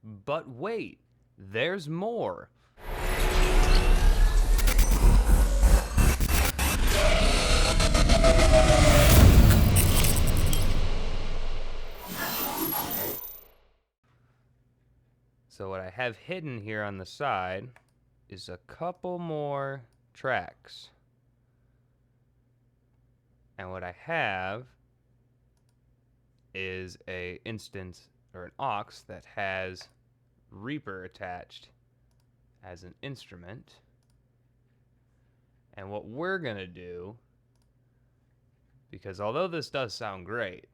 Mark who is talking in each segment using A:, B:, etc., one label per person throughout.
A: But wait, there's more. So what I have hidden here on the side is a couple more tracks. And what I have is a instance or an aux that has Reaper attached as an instrument. And what we're gonna do, because although this does sound great,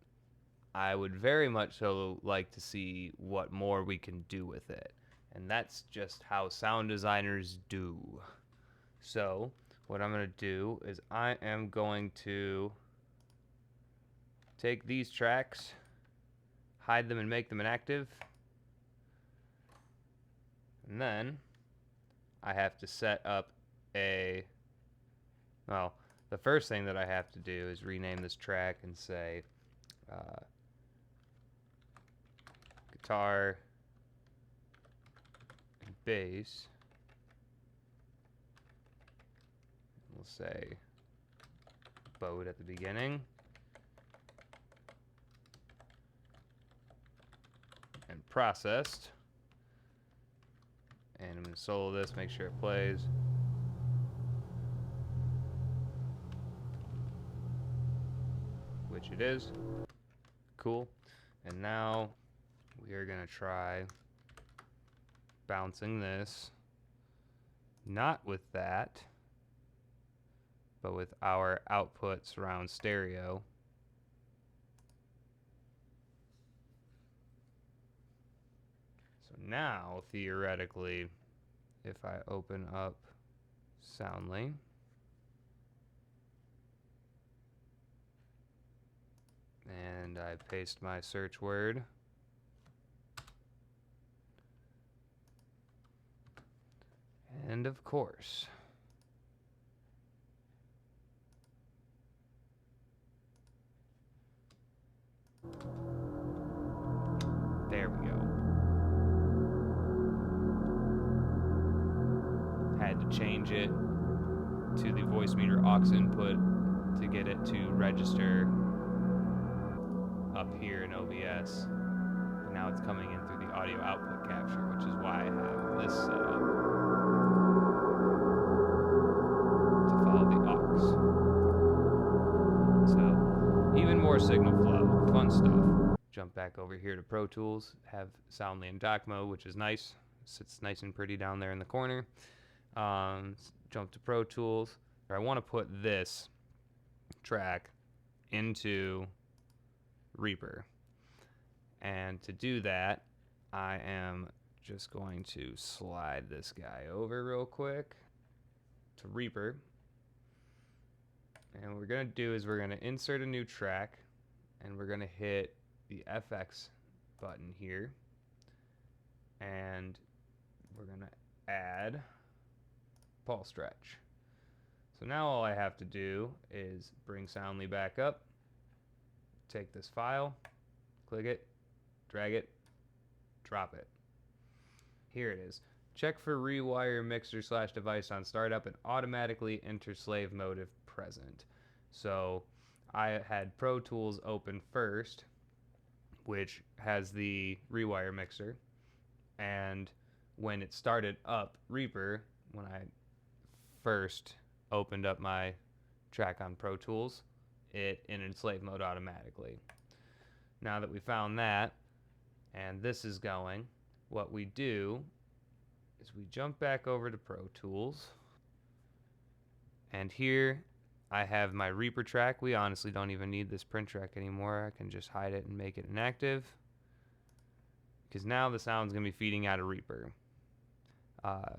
A: I would very much so like to see what more we can do with it. And that's just how sound designers do. So what I'm going to do is I am going to take these tracks, hide them and make them inactive. And then I have to set up a, well, the first thing that I have to do is rename this track and say guitar and bass. We'll say bowed at the beginning. And processed. And I'm going to solo this, make sure it plays. Which it is. Cool. And now we are going to try bouncing this, not with that, but with our output surround stereo. So now, theoretically, if I open up Soundly, and I paste my search word, and of course, there we go. Had to change it to the voice meter aux input to get it to register up here in OBS. But now it's coming in through the audio output capture, which is why I have this set up to follow the aux. So even more signal flow, fun stuff. Jump back over here to Pro Tools, have Soundly in dock mode, which is nice. Sits nice and pretty down there in the corner. Jump to Pro Tools. I want to put this track into Reaper. And to do that, I am just going to slide this guy over real quick to Reaper. And what we're going to do is we're going to insert a new track, and we're going to hit the FX button here. And we're going to add PaulxStretch. So now all I have to do is bring Soundly back up, take this file, click it, drag it, drop it. Here it is. Check for Rewire mixer/device on startup and automatically enter slave mode if present. So I had Pro Tools open first, which has the Rewire mixer, and when it started up Reaper, when I first opened up my track on Pro Tools, it entered slave mode automatically. Now that we found that, and this is going, what we do is we jump back over to Pro Tools, and here I have my Reaper track. We honestly don't even need this print track anymore. I can just hide it and make it inactive, because now the sound's going to be feeding out of Reaper.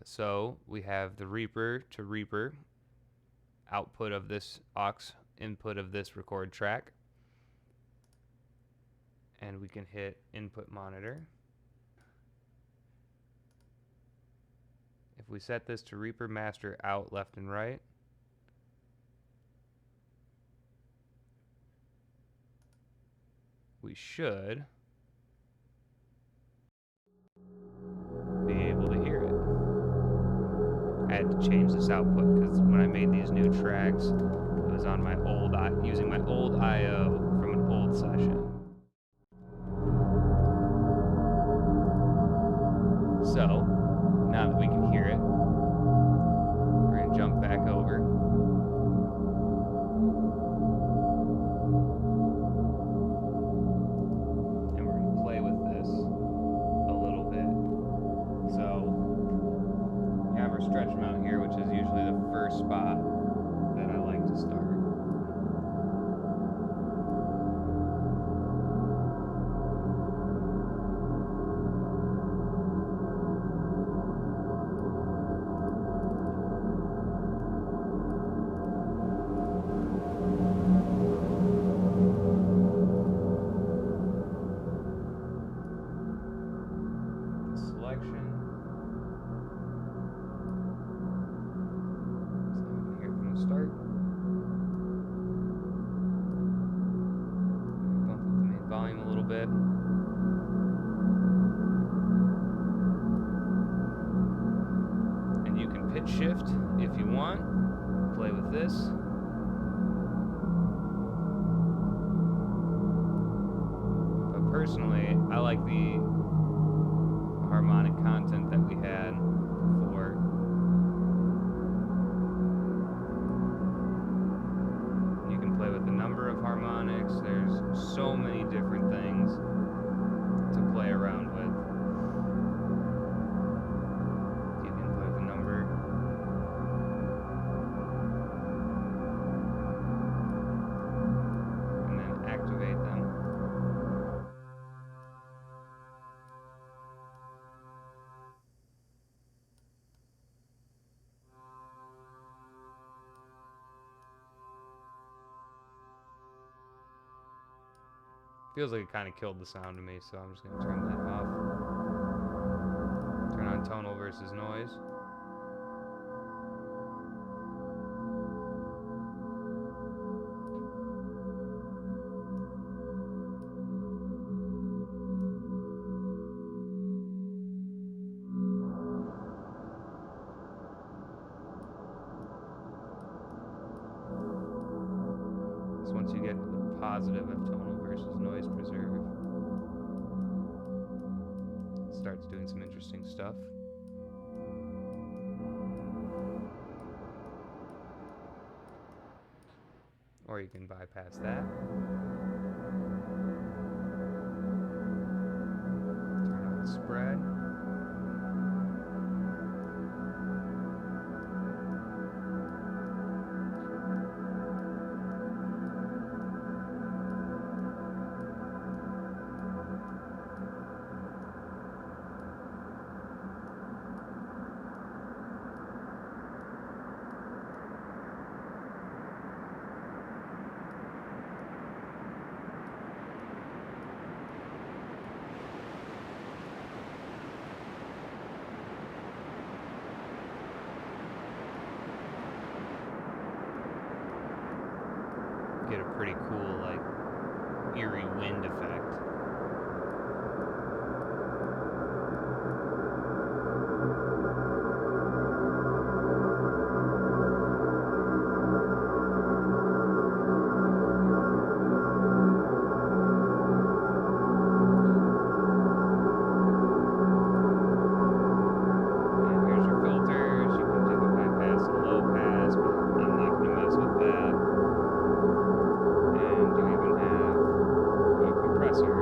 A: So we have the Reaper to Reaper output of this aux, input of this record track, and we can hit input monitor. If we set this to Reaper master out left and right, we should to change this output because when I made these new tracks, it was on my old, using my old I/O from an old session. So, now that we can hear it, we're going to jump back over. And we're going to play with this a little bit. So, we have our stretch mount here, which is usually the first spot that I like to start. Start. Bump up the main volume a little bit. And you can pitch shift if you want. Play with this. But personally, I like the harmonic content that we had before. Play with the number of harmonics. There's so many different things to play around with. You can play with the number. And then activate them. Feels like it kind of killed the sound to me, so I'm just going to turn that off. Turn on tonal versus noise. So once you get to the positive of tonal versus noise preserve, it starts doing some interesting stuff. Or you can bypass that. Turn on spread. Get a pretty cool, like, eerie wind effect. And here's your filters. You can do a high pass and low pass, but I'm not going to mess with that. And you even have a compressor.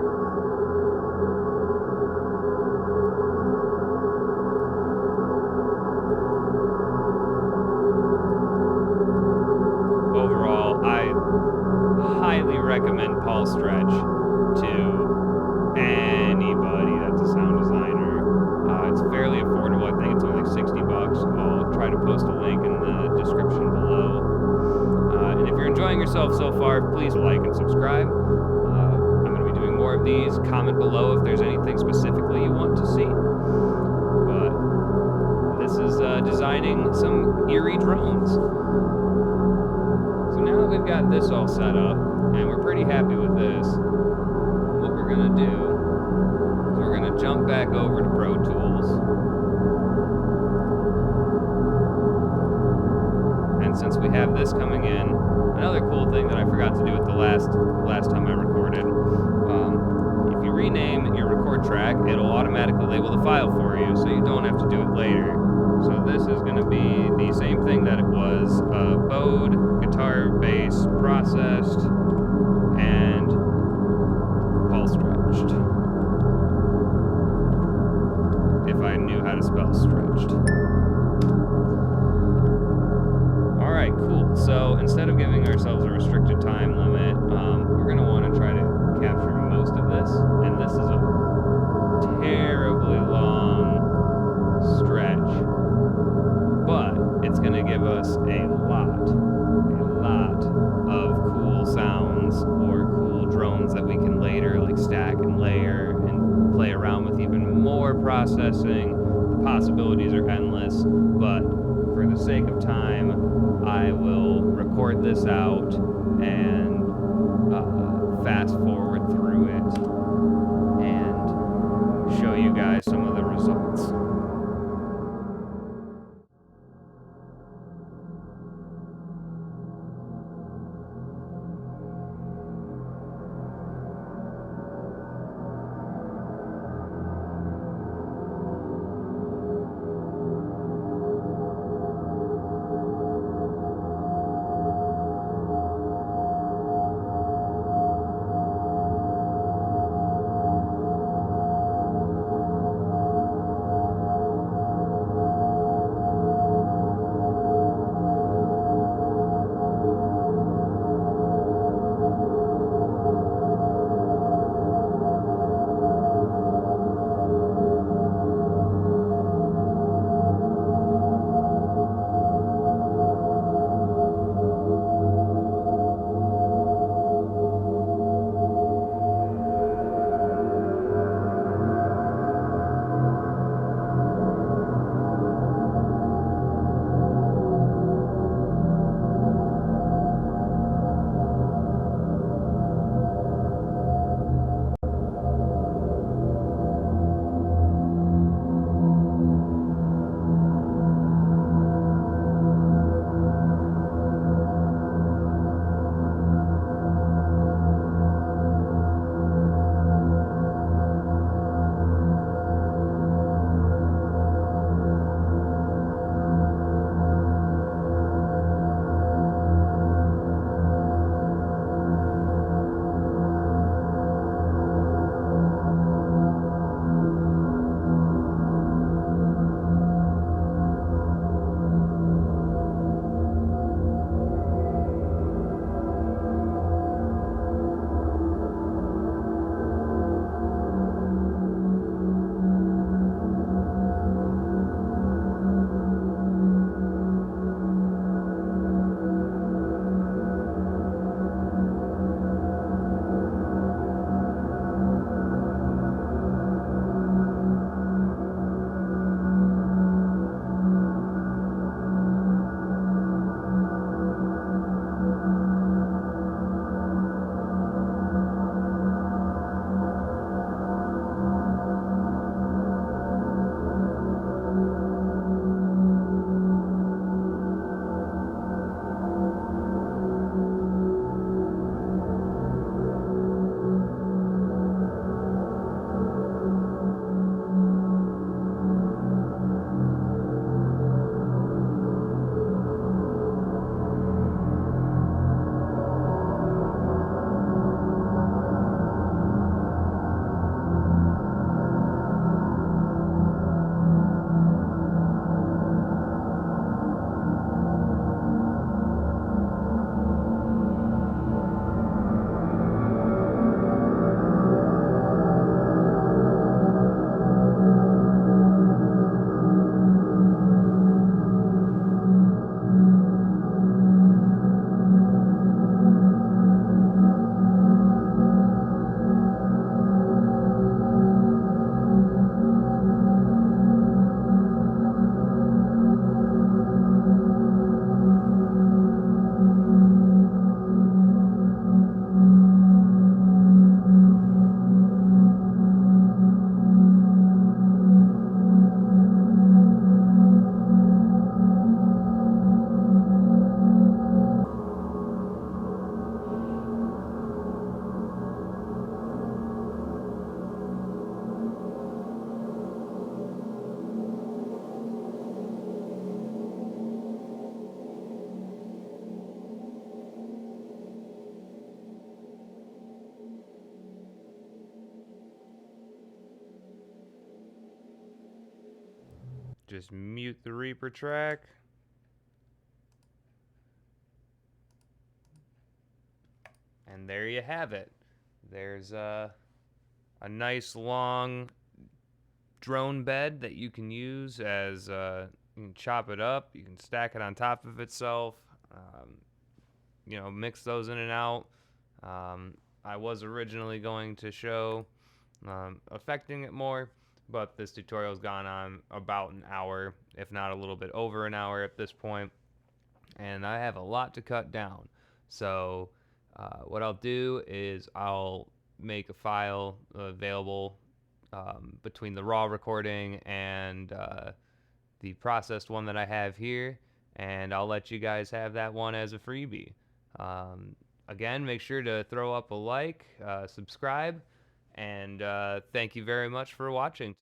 A: Overall, I highly recommend PaulxStretch to anybody that's a sound designer. It's fairly affordable. I think it's only like $60. I'll try to post a link in the description below. And if you're enjoying yourself so far, please like and subscribe. I'm going to be doing more of these. Comment below if there's anything specifically you want to see. But this is designing some eerie drones. So now that we've got this all set up, and we're pretty happy with this, what we're going to do is we're going to jump back over to Pro Tools. since we have this coming in, another cool thing that I forgot to do at the last time I recorded, if you rename your record track, it'll automatically label the file for you, so you don't have to do it later. So this is going to be the same thing that it was, bowed, guitar, bass, processed, and PaulxStretched. If I knew how to spell stretched. Alright, cool. So instead of giving ourselves a restricted time limit, we're going to want to try to capture most of this, and this is a terribly long stretch, but it's going to give us a lot of cool sounds or cool drones that we can later like stack and layer and play around with even more processing. The possibilities are endless, but for the sake of time, I will record this out and fast forward through it and show you guys some of the results. just mute the Reaper track. And there you have it. There's a nice long drone bed that you can use as you can chop it up, you can stack it on top of itself, you know, mix those in and out. I was originally going to show affecting it more, but this tutorial's gone on about an hour, if not a little bit over an hour at this point, and I have a lot to cut down. So what I'll do is I'll make a file available between the raw recording and the processed one that I have here, and I'll let you guys have that one as a freebie. Again, make sure to throw up a like, subscribe, and thank you very much for watching.